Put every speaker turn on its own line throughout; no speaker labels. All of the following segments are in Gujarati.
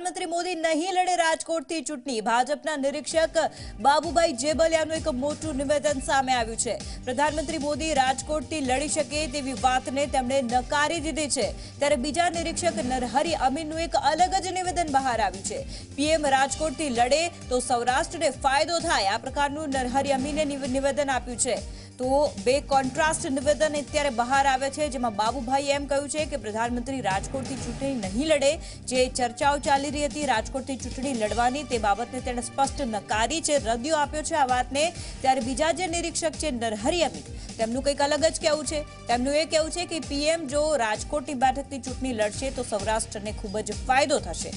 પ્રધાનમંત્રી મોદી નહીં લડે રાજકોટથી ચૂંટણી। ભાજપના નિરીક્ષક બાબુભાઈ જેબલિયાનું એક મોટું નિવેદન સામે આવ્યું છે। પ્રધાનમંત્રી મોદી રાજકોટથી લડી શકે તેવી વાતને તેમણે નકારી દીધી છે। ત્યારે બીજા નિરીક્ષક નરહરી અમીનનું એક અલગ જ નિવેદન બહાર આવ્યું છે। પીએમ રાજકોટથી લડે તો સૌરાષ્ટ્રને ફાયદો થાય, આ પ્રકારનું નરહરી અમીને નિવેદન આપ્યું છે। તો બે કોન્ટ્રાસ્ટ નિવેદન અત્યારે બહાર આવે છે, જેમાં બાબુભાઈ એમ કહ્યું છે કે પ્રધાનમંત્રી રાજકોટથી ચૂંટણી નહીં લડે। જે ચર્ચાઓ ચાલી રહી હતી રાજકોટથી ચૂંટણી લડવાની, તે બાબતને તેણે સ્પષ્ટ નકારી છે, રદિયો આપ્યો છે આ વાતને। ત્યારે બીજા જે નિરીક્ષક છે નરહરી અમીન, તેમનું કંઈક અલગ જ કહેવું છે। તેમનું એ કહેવું છે કે પીએમ જો રાજકોટની બેઠકથી ચૂંટણી લડશે તો સૌરાષ્ટ્રને ખૂબ જ ફાયદો થશે।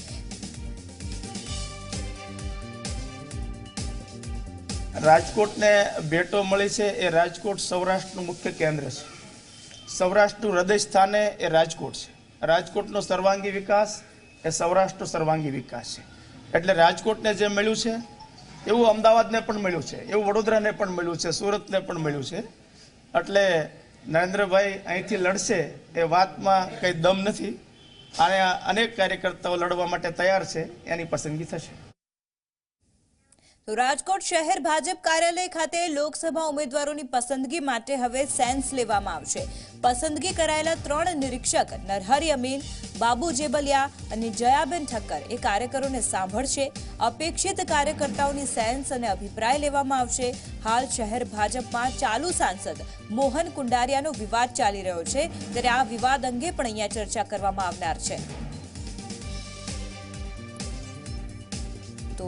રાજકોટને ભેટો મળી છે એ રાજકોટ સૌરાષ્ટ્રનું મુખ્ય કેન્દ્ર છે। સૌરાષ્ટ્રનું હૃદય સ્થાને એ રાજકોટ છે। રાજકોટનો સર્વાંગી વિકાસ એ સૌરાષ્ટ્રનો સર્વાંગી વિકાસ છે। એટલે રાજકોટને જે મળ્યું છે એવું અમદાવાદને પણ મળ્યું છે, એવું વડોદરાને પણ મળ્યું છે, સુરતને પણ મળ્યું છે। એટલે નરેન્દ્રભાઈ અહીંથી લડશે એ વાતમાં કંઈ દમ નથી, અને અનેક કાર્યકર્તાઓ લડવા માટે તૈયાર છે, એની પસંદગી થશે।
તો રાજકોટ શહેર ભાજપ કાર્યાલય ખાતે લોકસભા ઉમેદવારોની પસંદગી માટે હવે સેન્સ લેવામાં આવશે। પસંદગી કરાયેલા 3 નિરીક્ષક નરહરી અમીન, બાબુ જેબલિયા અને જયાબેન ઠક્કર એ કાર્યકરોને સાંભળશે। અપેક્ષિત કાર્યકર્તાઓની સેન્સ અને અભિપ્રાય લેવામાં આવશે। હાલ શહેર ભાજપમાં ચાલુ સાંસદ મોહન કુંડારિયાનો વિવાદ ચાલી રહ્યો છે, ત્યારે આ વિવાદ અંગે પણ અહીંયા ચર્ચા કરવામાં આવનાર છે। તો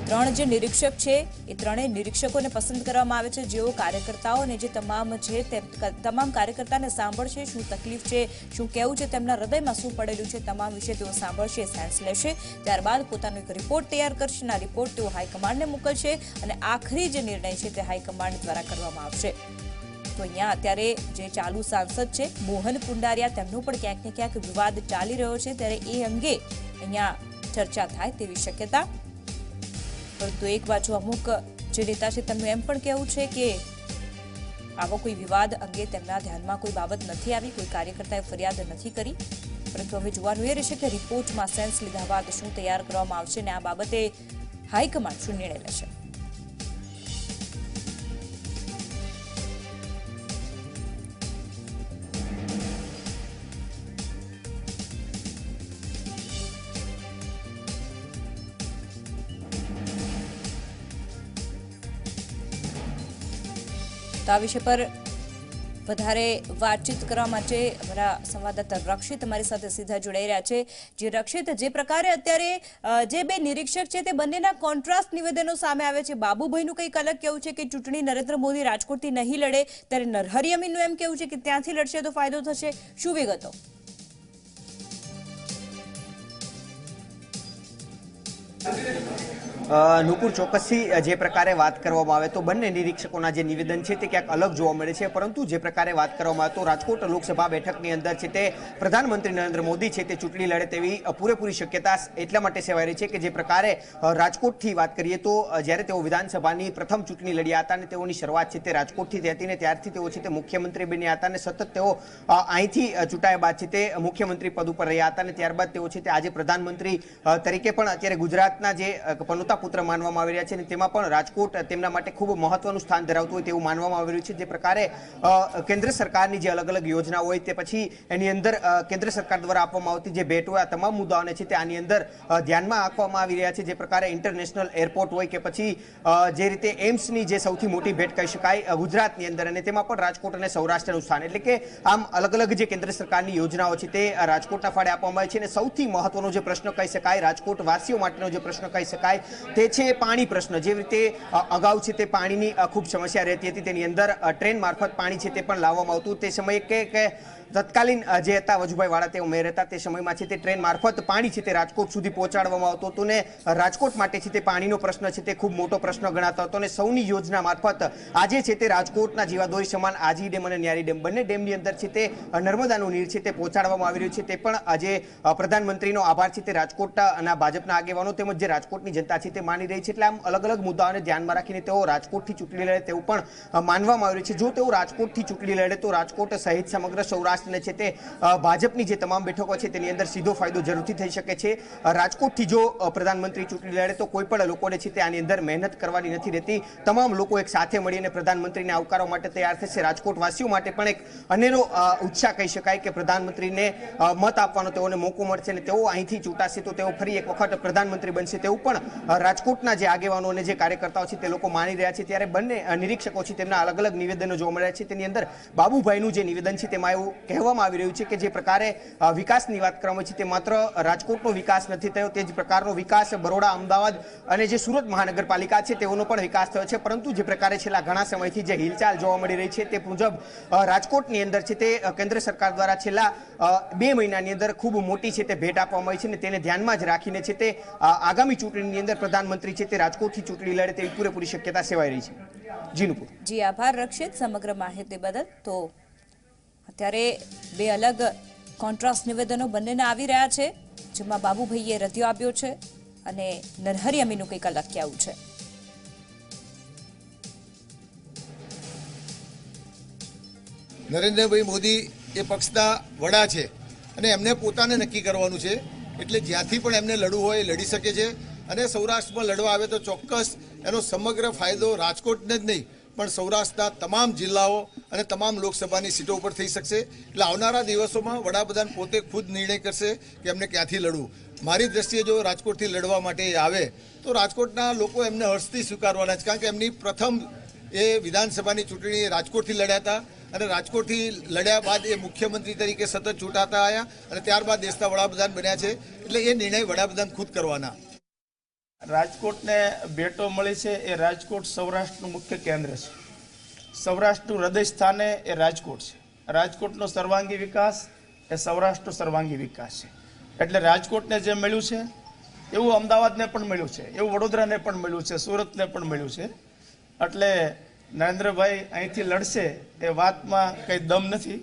3 જે નિરીક્ષક છે એ 3 નિરીક્ષકોને પસંદ કરવામાં આવે છે, જેઓ કાર્યકર્તાઓ અને જે તમામ છે તે તમામ કાર્યકર્તાને સાંભળશે। શું તકલીફ છે, શું કહેવું છે, તેમના હૃદયમાં શું પડેલું છે, તમામ વિશે તેઓ સાંભળશે, સેન્સ લેશે। ત્યારબાદ પોતાનો એક રિપોર્ટ તૈયાર કરશે અને આ રિપોર્ટ તેઓ હાઈકમાન્ડને મોકલશે અને આખરી જે નિર્ણય છે તે હાઈકમાન્ડ દ્વારા કરવામાં આવશે। તો અહીંયા અત્યારે જે ચાલુ સાંસદ છે મોહન કુંડારિયા, તેમનો પણ ક્યાંક ને ક્યાંક વિવાદ ચાલી રહ્યો છે, ત્યારે એ અંગે અહીંયા ચર્ચા થાય તેવી શક્યતા। પરંતુ એક બાજુ અમુક જે નેતા છે તેમનું એમ પણ કહેવું છે કે આવો કોઈ વિવાદ અંગે તેમના ધ્યાનમાં કોઈ બાબત નથી આવી, કોઈ કાર્યકર્તાએ ફરિયાદ નથી કરી। પરંતુ હવે જોવાનું એ રહેશે કે રિપોર્ટમાં સેન્સ લીધા બાદ શું તૈયાર કરવામાં આવશે અને આ બાબતે હાઈકમાન્ડ શું નિર્ણય લેશે। તો આ વિષય પર વધારે વાતચીત કરવા માટે અમારા સંવાદદાતા રક્ષિત અમારી સાથે સીધા જોડાઈ રહ્યા છે। જે રક્ષિત, જે પ્રકારે અત્યારે જે બે નિરીક્ષક છે તે બંનેના કોન્ટ્રાસ્ટ નિવેદનો સામે આવે છે। બાબુભાઈનું કંઈક અલગ કહેવું છે કે ચૂંટણી નરેન્દ્ર મોદી રાજકોટથી નહીં લડે, ત્યારે નરહરી અમીનનું એમ કહેવું છે કે ત્યાંથી લડશે તો ફાયદો થશે। શું વિગતો?
નુપુર, ચોક્કસથી જે પ્રકારે વાત કરવામાં આવે તો બંને નિરીક્ષકોના જે નિવેદન છે તે ક્યાંક અલગ જોવા મળે છે, પરંતુ જે પ્રકારે વાત કરવામાં આવે તો રાજકોટ લોકસભા બેઠકની અંદર છે તે પ્રધાનમંત્રી નરેન્દ્ર મોદી છે તે ચૂંટણી લડે તેવી પૂરેપૂરી શક્યતા એટલા માટે સેવાઈ રહી છે કે જે પ્રકારે રાજકોટથી વાત કરીએ તો જ્યારે તેઓ વિધાનસભાની પ્રથમ ચૂંટણી લડ્યા હતા અને તેઓની શરૂઆત છે તે રાજકોટથી થઈ હતી ને ત્યારથી તેઓ છે તે મુખ્યમંત્રી બન્યા હતા અને સતત તેઓ અહીંથી ચૂંટાયા બાદ છે તે મુખ્યમંત્રી પદ ઉપર રહ્યા હતા અને ત્યારબાદ તેઓ છે તે આજે પ્રધાનમંત્રી તરીકે પણ અત્યારે ગુજરાતના જે પનોતા પુત્ર માનવામાં આવી રહ્યા છે અને તેમાં પણ રાજકોટ તેમના માટે ખૂબ મહત્વનું સ્થાન ધરાવતું હોય તેવું માનવામાં આવી રહ્યું છે। જે પ્રકારે કેન્દ્ર સરકારની જે અલગ અલગ યોજના હોય તે પછી એની અંદર કેન્દ્ર સરકાર દ્વારા આપવામાં આવતી જે ભેટ હોય આ તમામ મુદ્દાઓને છે તે આની અંદર ધ્યાનમાં આપવામાં આવી રહ્યા છે। જે પ્રકારે ઇન્ટરનેશનલ એરપોર્ટ હોય કે પછી જે રીતે એમ્સની જે સૌથી મોટી ભેટ કહી શકાય ગુજરાતની અંદર, અને તેમાં પણ રાજકોટ અને સૌરાષ્ટ્રનું સ્થાન, એટલે કે આમ અલગ અલગ જે કેન્દ્ર સરકારની યોજનાઓ છે તે રાજકોટના ફાળે આપવામાં આવે છે। અને સૌથી મહત્વનો જે પ્રશ્ન કહી શકાય, રાજકોટ વાસીઓ માટેનો જે પ્રશ્ન કહી શકાય તે છે પાણી પ્રશ્ન। જે રીતે અગાઉ છે તે પાણીની ખૂબ સમસ્યા રહેતી હતી, તેની અંદર ટ્રેન મારફત પાણી છે તે પણ લાવવામાં આવતું। તે સમયે કે તત્કાલીન જે હતા વજુભાઈ વાળા તેઓ મેયર હતા, તે સમયમાં છે તે ટ્રેન મારફત પાણી છે તે રાજકોટ સુધી પહોંચાડવામાં આવતું હતું ને રાજકોટ માટે છે તે પાણીનો પ્રશ્ન છે તે ખૂબ મોટો પ્રશ્ન ગણાતો હતો અને સૌની યોજના મારફત આજે છે તે રાજકોટના જીવાદોરી સમાન આજી ડેમ અને ન્યારી ડેમ બંને ડેમની અંદર છે તે નર્મદાનું નીર છે તે પહોંચાડવામાં આવી રહ્યું છે। તે પણ આજે પ્રધાનમંત્રીનો આભાર છે તે રાજકોટના ભાજપના આગેવાનો તેમજ જે રાજકોટની જનતા છે તે માની રહી છે। એટલે આમ અલગ અલગ મુદ્દાઓને ધ્યાનમાં રાખીને તેઓ રાજકોટથી ચૂંટણી લડે તેવું પણ માનવામાં આવી રહ્યું છે। જો તેઓ રાજકોટથી ચૂંટણી લડે તો રાજકોટ સહિત સમગ્ર સૌરાષ્ટ્ર સૌરાષ્ટ્રને છે તે ભાજપની જે તમામ બેઠકો છે તેની અંદર સીધો ફાયદો જરૂરથી થઈ શકે છે. રાજકોટથી જો પ્રધાનમંત્રી ચૂંટણી લડે તો કોઈ પણ લોકોને છે તે આની અંદર મહેનત કરવાની નથી રહેતી. તમામ લોકો એક સાથે મળીને પ્રધાનમંત્રીને આવકારવા માટે તૈયાર થશે. રાજકોટવાસીઓ માટે પણ એક અનેરો ઉત્સાહ કહી શકાય કે પ્રધાનમંત્રીને મત આપવાનો તેઓને મોકો મળશે અને તેઓ અહીંથી ચૂંટાશે તો તેઓ ફરી એક વખત પ્રધાનમંત્રી બનશે તેવું પણ રાજકોટના જે આગેવાનો અને જે કાર્યકર્તાઓ છે તે લોકો માની રહ્યા છે. ત્યારે બંને નિરીક્ષકો છે તેમના અલગ અલગ નિવેદનો જોવા મળ્યા છે. તેની અંદર બાબુભાઈનું જે નિવેદન છે તેમાં એવું કહેવામાં આવી રહ્યું છે કે જે પ્રકારે વિકાસની વાત કરવામાં છે તે માત્ર રાજકોટનો વિકાસ નથી થયો, તે જ પ્રકારનો વિકાસ બરોડા, અમદાવાદ અને જે સુરત મહાનગરપાલિકા છે તેઓનો પણ વિકાસ થયો છે. પરંતુ જે પ્રકારે છેલ્લા ઘણા સમયથી જે હિલચાલ જોવા મળી રહી છે તે મુજબ રાજકોટની અંદર છે તે કેન્દ્ર સરકાર દ્વારા છેલ્લા 2 મહિનાની અંદર ખૂબ મોટી છે તે ભેટ આપવામાં આવી છે અને તેને ધ્યાનમાં જ રાખીને છે તે આગામી ચૂંટણીની અંદર પ્રધાનમંત્રી છે તે રાજકોટથી ચૂંટણી લડે તેવી પૂરેપૂરી શક્યતા સેવાઈ રહી છે. જીનુપુર.
જી આભાર રક્ષિત સમગ્ર માહિતી બદલ. તો અત્યારે 2 અલગ કોન્ટ્રાસ્ટ નિવેદનો બંનેને આવી રહ્યા છે, જેમાં બાબુભાઈએ રદિયો આપ્યો છે અને નરહરી અમીનું કંઈક અલગ કહેવું છે.
નરેન્દ્રભાઈ મોદી એ પક્ષના વડા છે અને એમને પોતાને નક્કી કરવાનું છે. એટલે જ્યાંથી પણ એમને લડવું હોય એ લડી શકે છે અને સૌરાષ્ટ્રમાં લડવા આવે તો ચોક્કસ એનો સમગ્ર ફાયદો રાજકોટને જ નહીં પણ સૌરાષ્ટ્રના તમામ જિલ્લાઓ અને તમામ લોકસભાની સીટો ઉપર થઈ શકશે. એટલે આવનારા દિવસોમાં વડાપ્રધાન પોતે ખુદ નિર્ણય કરશે કે એમને ક્યાંથી લડવું. મારી દ્રષ્ટિએ જો રાજકોટથી લડવા માટે આવે તો રાજકોટના લોકો એમને હર્ષથી સ્વીકારવાના છે, કારણ કે એમની પ્રથમ એ વિધાનસભાની ચૂંટણી રાજકોટથી લડ્યા હતા અને રાજકોટથી લડ્યા બાદ એ મુખ્યમંત્રી તરીકે સતત ચૂંટાતા આવ્યા અને ત્યારબાદ દેશના વડાપ્રધાન બન્યા છે. એટલે એ નિર્ણય વડાપ્રધાન ખુદ કરવાના.
રાજકોટને ભેટો મળી છે એ રાજકોટ સૌરાષ્ટ્રનું મુખ્ય કેન્દ્ર છે. સૌરાષ્ટ્રનું હૃદય સ્થાને એ રાજકોટ છે. રાજકોટનો સર્વાંગી વિકાસ એ સૌરાષ્ટ્રનો સર્વાંગી વિકાસ છે. એટલે રાજકોટને જે મળ્યું છે એવું અમદાવાદને પણ મળ્યું છે, એવું વડોદરાને પણ મળ્યું છે, સુરતને પણ મળ્યું છે. એટલે નરેન્દ્રભાઈ અહીંથી લડશે એ વાતમાં કંઈ દમ નથી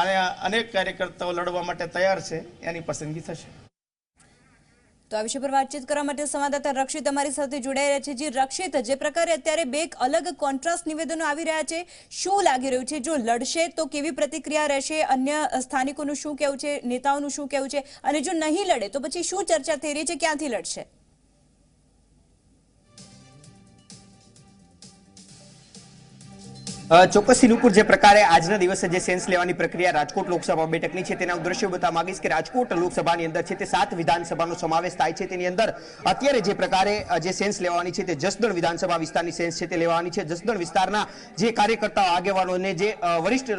અને અનેક કાર્યકર્તાઓ લડવા માટે તૈયાર છે, એની પસંદગી થશે.
તો આ વિષય પર વાતચીત કરવા માટે સંવાદદાતા રક્ષિત અમારી સાથે જોડાઈ રહ્યા છે. જી રક્ષિત, જે પ્રકારે અત્યારે 2 અલગ કોન્ટ્રાસ્ટ નિવેદનો આવી રહ્યા છે, શું લાગી રહ્યું છે? જો લડશે તો કેવી પ્રતિક્રિયા રહેશે? અન્ય સ્થાનિકોનું શું કહેવું છે? નેતાઓનું શું કહેવું છે? અને જો નહીં લડે તો પછી શું ચર્ચા થઈ રહી છે? ક્યાંથી લડશે?
ચોક્કસ સિનુપુર, જે પ્રકારે આજના દિવસે જે સેન્સ લેવાની પ્રક્રિયા રાજકોટ લોકસભા બેઠકની છે તેના દ્રશ્યો બતાવવા માંગીશ કે રાજકોટ લોકસભાની અંદર છે તે 7 વિધાનસભાનો સમાવેશ થાય છે. તેની અંદર અત્યારે જે પ્રકારે જે સેન્સ લેવાની છે તે જસદણ વિધાનસભા વિસ્તારની સેન્સ છે તે લેવાની છે. જસદણ વિસ્તારના જે કાર્યકર્તાઓ, આગેવાનો અને જે વરિષ્ઠ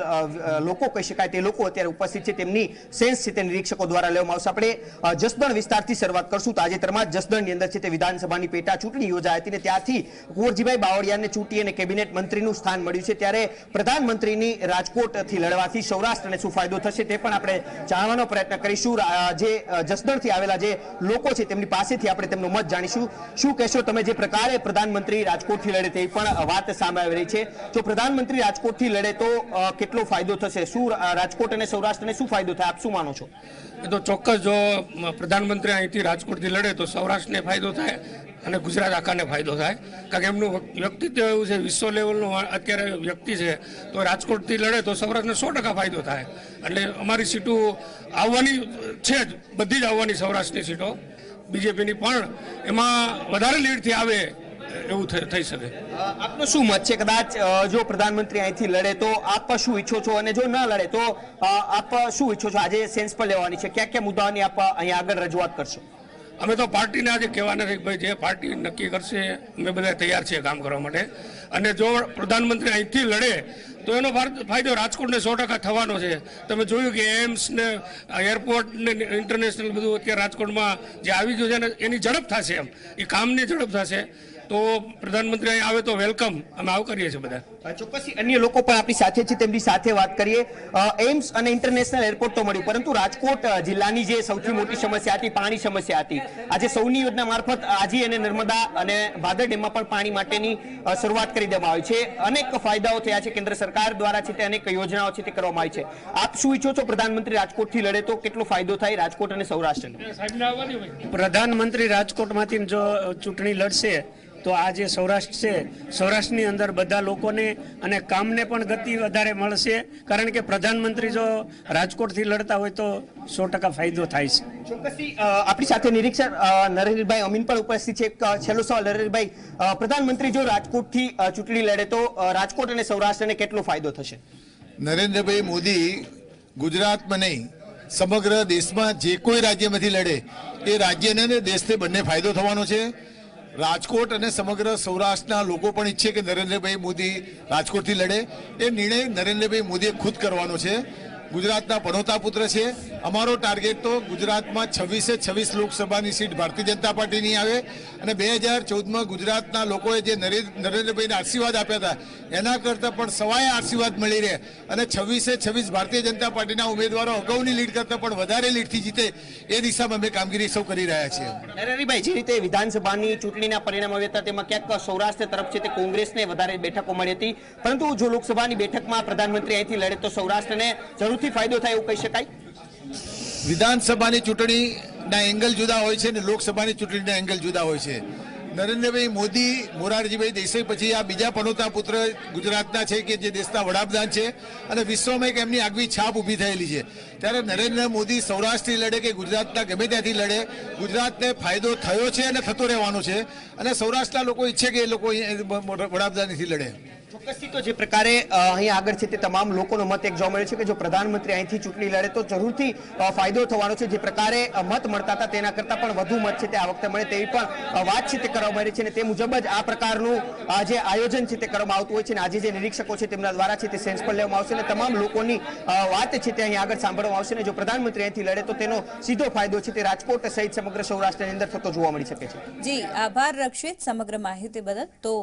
લોકો કહી શકાય તે લોકો અત્યારે ઉપસ્થિત છે તેમની સેન્સ છે તે નિરીક્ષકો દ્વારા લેવામાં આવશે. આપણે જસદણ વિસ્તારથી શરૂઆત કરશું. તાજેતરમાં જ જસદણની અંદર છે તે વિધાનસભાની પેટા ચૂંટણી યોજાઈ હતી અને ત્યારથી કુંવરજીભાઈ બાવળિયાને ચૂંટી અને કેબિનેટ મંત્રીનું સ્થાન મળ્યું છે. ત્યારે પ્રધાનમંત્રીની રાજકોટથી લડવાથી સૌરાષ્ટ્રને શું ફાયદો થશે તે પણ આપણે જાણવાનો પ્રયત્ન કરીશું. જે જસદણથી આવેલા જે લોકો છે તેમની પાસેથી આપણે તેમનો મત જાણીશું. શું કહેશો તમે? જે પ્રકારે પ્રધાનમંત્રી રાજકોટથી લડે તેવી પણ વાત સામે આવી રહી છે. જો પ્રધાનમંત્રી રાજકોટથી લડે તો કેટલો ફાયદો થશે? શું રાજકોટ અને સૌરાષ્ટ્રને શું ફાયદો થાય? આપ શું માનો છો?
એ તો ચોક્કસ જો પ્રધાનમંત્રી અહીંથી રાજકોટથી લડે તો સૌરાષ્ટ્રને ફાયદો થાય અને ગુજરાત આખાને ફાયદો થાય. કારણ કે એમનું વ્યક્તિત્વ એવું છે, વિશ્વ લેવલનું અત્યારે વ્યક્તિ છે, તો રાજકોટથી લડે તો સૌરાષ્ટ્રને 100% ફાયદો થાય. એટલે અમારી સીટો આવવાની છે જ, બધી જ આવવાની સૌરાષ્ટ્રની સીટો બીજેપીની, પણ એમાં વધારે લીડથી આવે એવું થઈ શકે.
આપનો શું મત છે? કદાચ જો પ્રધાનમંત્રી અહીંથી લડે તો આપ શું ઈચ્છો છો અને જો ન લડે તો આપ શું ઈચ્છો છો? આજે સેન્સ પર લેવાની છે, કયા કયા મુદ્દાઓની આપ અહીંયા આગળ રજૂઆત કરશો?
અમે તો પાર્ટીને આજે કહેવાના છે કે ભાઈ જે પાર્ટી નક્કી કરશે અમે બધા તૈયાર છીએ કામ કરવા માટે. અને જો પ્રધાનમંત્રી અહીંથી લડે તો એનો ફાયદો રાજકોટને 100% થવાનો છે. તમે જોયું કે એમ્સ ને એરપોર્ટ ને ઇન્ટરનેશનલ બધું અત્યારે રાજકોટમાં જે આવી ગયું છે ને એની ઝડપ થશે, એમ એ કામની ઝડપ થશે. તો પ્રધાનમંત્રી અહીં આવે તો વેલકમ અમે આવકારીએ છીએ બધા.
ચોક્કસ અન્ય લોકો પણ આપણી સાથે છે, તેમની સાથે વાત કરીએ. એમ્સ અને ઇન્ટરનેશનલ એરપોર્ટ તો મળ્યું, પરંતુ રાજકોટ જિલ્લાની જે સૌથી મોટી સમસ્યા હતી પાણી સમસ્યા હતી. આજે સૌની યોજના મારફત આજી અને નર્મદા અને ભાદર ડેમમાં પણ પાણી માટેની શરૂઆત કરી દેવામાં આવી છે. અનેક ફાયદાઓ થયા છે. કેન્દ્ર સરકાર દ્વારા છે તે અનેક યોજનાઓ છે તે કરવામાં આવી છે. આપ શું ઈચ્છો છો? પ્રધાનમંત્રી રાજકોટથી લડે તો કેટલો ફાયદો થાય રાજકોટ અને સૌરાષ્ટ્રને?
પ્રધાનમંત્રી રાજકોટમાંથી જો ચૂંટણી લડશે તો આ જે સૌરાષ્ટ્ર છે, સૌરાષ્ટ્રની અંદર બધા લોકોને અને કામને પણ ગતિ વધારે મળશે, કારણ કે પ્રધાનમંત્રી જો રાજકોટથી લડતા હોય તો 100% ફાયદો થાય છે.
ચોક્કસથી આપણી સાથે નિરીક્ષક નરેન્દ્રભાઈ અમીન પણ ઉપસ્થિત છે. એક છેલ્લો સવાલ નરેન્દ્રભાઈ, પ્રધાનમંત્રી જો રાજકોટથી ચૂંટણી લડે તો રાજકોટ અને સૌરાષ્ટ્રને કેટલો ફાયદો થશે?
નરેન્દ્રભાઈ મોદી ગુજરાતમાં નહીં સમગ્ર દેશમાં જે કોઈ રાજ્યમાંથી લડે એ રાજ્યને અને દેશને બંને ફાયદો થવાનો છે. રાજકોટ અને સમગ્ર સૌરાષ્ટ્રના લોકો પણ ઈચ્છે કે નરેન્દ્રભાઈ મોદી રાજકોટથી લડે. એ નિર્ણય નરેન્દ્રભાઈ મોદીએ ખુદ કરવાનો છે. ગુજરાતના પનોતા પુત્ર છે. અમારો ટાર્ગેટ તો ગુજરાતમાં 26 લોકસભાની સીટ ભારતીય જનતા પાર્ટીની આવે અને 2014માં ગુજરાતના લોકોએ જે નરેન્દ્રભાઈને આશીર્વાદ આપ્યા હતા એના કરતાં પણ સવાય આશીર્વાદ મળી રહે અને 26 ભારતીય જનતા પાર્ટીના ઉમેદવારો અગાઉની લીડ કરતાં પણ વધારે લીડથી જીતે એ દિશામાં અમે કામગીરી સૌ કરી રહ્યા છીએ.
નરેન્દ્રભાઈ, જે રીતે વિધાનસભાની ચૂંટણીના પરિણામ આવ્યા હતા તેમાં ક્યાંક સૌરાષ્ટ્ર તરફ છે તે કોંગ્રેસને વધારે બેઠકો મળી હતી, પરંતુ જો લોકસભાની બેઠકમાં પ્રધાનમંત્રી અહીંથી લડે તો સૌરાષ્ટ્રને જરૂરથી ફાયદો થાય એવું કહી શકાય?
વિધાનસભાની ચૂંટણીના એંગલ જુદા હોય છે અને લોકસભાની ચૂંટણીના એંગલ જુદા હોય છે. નરેન્દ્રભાઈ મોદી, મોરારજીભાઈ દેસાઈ પછી આ બીજા પનોતા પુત્ર ગુજરાતના છે કે જે દેશના વડાપ્રધાન છે અને વિશ્વમાં એક એમની આગવી છાપ ઊભી થયેલી છે. ત્યારે નરેન્દ્ર મોદી સૌરાષ્ટ્રથી લડે કે ગુજરાતના ગમે ત્યાંથી લડે, ગુજરાતને ફાયદો થયો છે અને થતો રહેવાનો છે અને સૌરાષ્ટ્રના લોકો ઈચ્છે કે એ લોકો વડાપ્રધાનથી લડે.
ચોક્કસથી તો જે પ્રકારે અહીં આગળ છે તે તમામ લોકોનો મત એક જોવા મળે છે કે જો પ્રધાનમંત્રી અહીંથી ચૂંટણી લડે તો જરૂરથી ફાયદો થવાનો છે. જે પ્રકારે મત મળતા હતા તેના કરતાં પણ વધુ મત છે તે આ વખતે મળે તેવી પણ વાત છે તે કરવામાં આવી છે અને તે મુજબ જ આ પ્રકારનું જે આયોજન છે તે કરવામાં આવતું હોય છે અને આજે જે નિરીક્ષકો છે તેમના દ્વારા છે તે સેન્સ પર લેવામાં આવશે અને તમામ લોકોની વાત છે તે અહીં આગળ સાંભળવામાં આવશે અને જો પ્રધાનમંત્રી અહીંથી લડે તો તેનો સીધો ફાયદો છે તે રાજકોટ સહિત સમગ્ર સૌરાષ્ટ્રની અંદર થતો જોવા મળી શકે છે.
જી, આભાર રક્ષિત સમગ્ર માહિતી બદલ. તો